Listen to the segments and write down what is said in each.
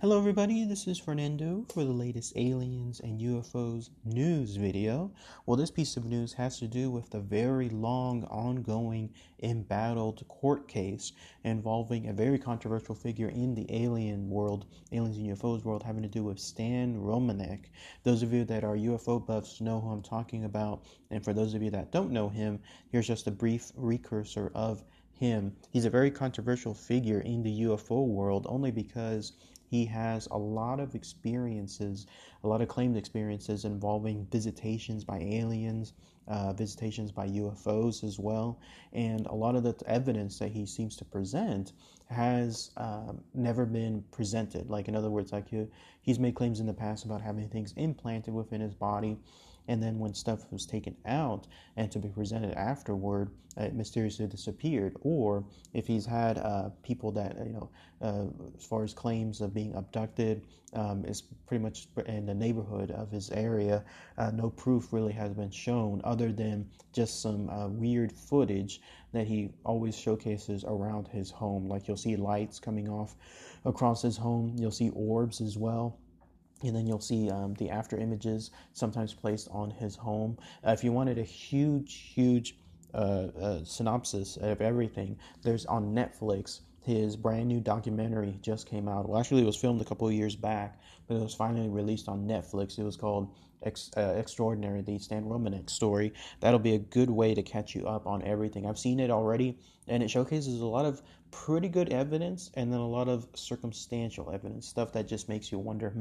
Hello everybody, this is Fernando for the latest aliens and UFOs news video. Well, this piece of news has to do with the very long, ongoing, embattled court case involving a very controversial figure in the alien world, aliens and UFOs world, having to do with Stan Romanek. Those of you that are UFO buffs know who I'm talking about, and for those of you that don't know him, here's just a brief precursor of him. He's a very controversial figure in the UFO world only because he has a lot of experiences, a lot of claimed experiences involving visitations by aliens, visitations by UFOs as well. And a lot of the evidence that he seems to present has never been presented. Like, in other words, he's made claims in the past about having things implanted within his body. And then when stuff was taken out and to be presented afterward, it mysteriously disappeared. Or if he's had people that, as far as claims of being abducted, is pretty much in the neighborhood of his area, no proof really has been shown other than just some weird footage that he always showcases around his home. Like, you'll see lights coming off across his home. You'll see orbs as well. And then you'll see the after images sometimes placed on his home. If you wanted a huge synopsis of everything, there's on Netflix. His brand new documentary just came out. Well, actually, it was filmed a couple of years back, but it was finally released on Netflix. It was called Extraordinary, the Stan Romanek story. That'll be a good way to catch you up on everything. I've seen it already, and it showcases a lot of pretty good evidence and then a lot of circumstantial evidence, stuff that just makes you wonder,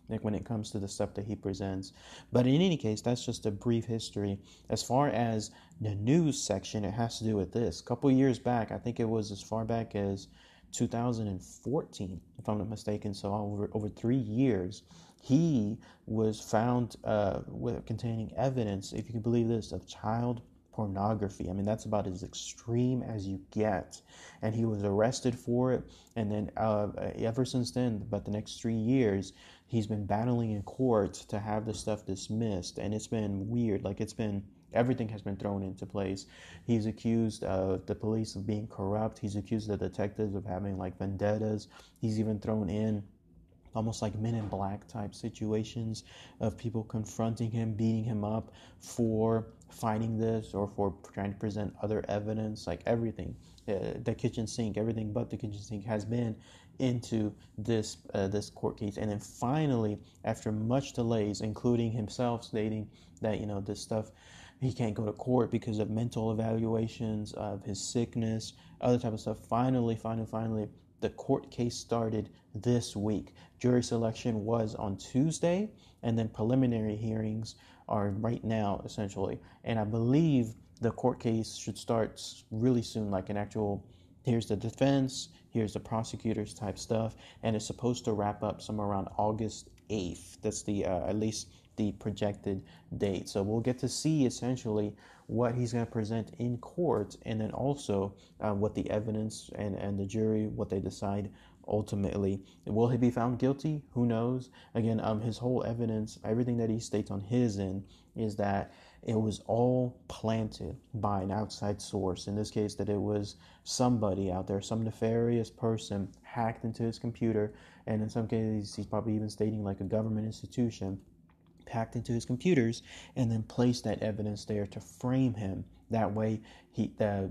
like when it comes to the stuff that he presents. But in any case, that's just a brief history. As far as the news section, it has to do with this. A couple years back, I think it was as far back as 2014, if I'm not mistaken, so over 3 years, he was found with containing evidence, if you can believe this, of child pornography. I mean, that's about as extreme as you get. And he was arrested for it. And then ever since then, but the next 3 years, he's been battling in court to have this stuff dismissed. And it's been weird. Like, everything has been thrown into place. He's accused of the police of being corrupt. He's accused the detectives of having like vendettas. He's even thrown in almost like Men in Black type situations of people confronting him, beating him up for finding this or for trying to present other evidence. Like, everything, the kitchen sink, everything but the kitchen sink has been into this court case. And then finally, after much delays, including himself stating that this stuff, he can't go to court because of mental evaluations of his sickness, other type of stuff. Finally, the court case started this week. Jury selection was on Tuesday, and then preliminary hearings are right now, essentially. And I believe the court case should start really soon, like an actual, here's the defense, here's the prosecutors type stuff, and it's supposed to wrap up somewhere around August 8th. That's the at least the projected date. So we'll get to see essentially what he's going to present in court, and then also what the evidence and the jury, what they decide ultimately. Will he be found guilty? Who knows? Again, his whole evidence, everything that he states on his end is that it was all planted by an outside source. In this case, that it was somebody out there, some nefarious person hacked into his computer, and in some cases, he's probably even stating like a government institution hacked into his computers and then placed that evidence there to frame him. That way,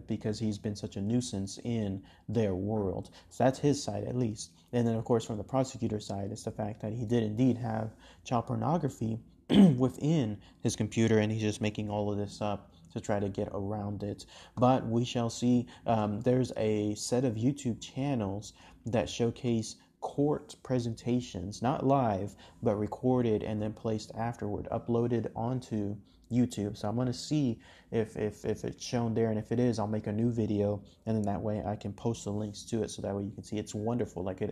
because he's been such a nuisance in their world. So that's his side, at least. And then, of course, from the prosecutor's side, it's the fact that he did indeed have child pornography within his computer, and he's just making all of this up to try to get around it. But we shall see. There's a set of YouTube channels that showcase court presentations, not live, but recorded and then placed afterward, uploaded onto YouTube. So I'm going to see if it's shown there, and if it is, I'll make a new video, and then that way I can post the links to it, so that way you can see. It's wonderful. Like,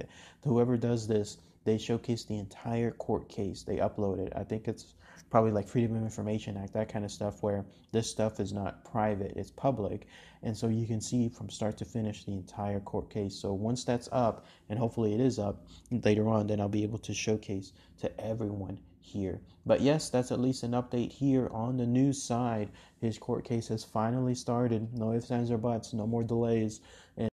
whoever does this, they showcase the entire court case. They upload it. I think it's probably like Freedom of Information Act, that kind of stuff, where this stuff is not private, it's public. And so you can see from start to finish the entire court case. So once that's up, and hopefully it is up later on, then I'll be able to showcase to everyone here. But yes, that's at least an update here on the news side. His court case has finally started. No ifs, ands, or buts. No more delays. And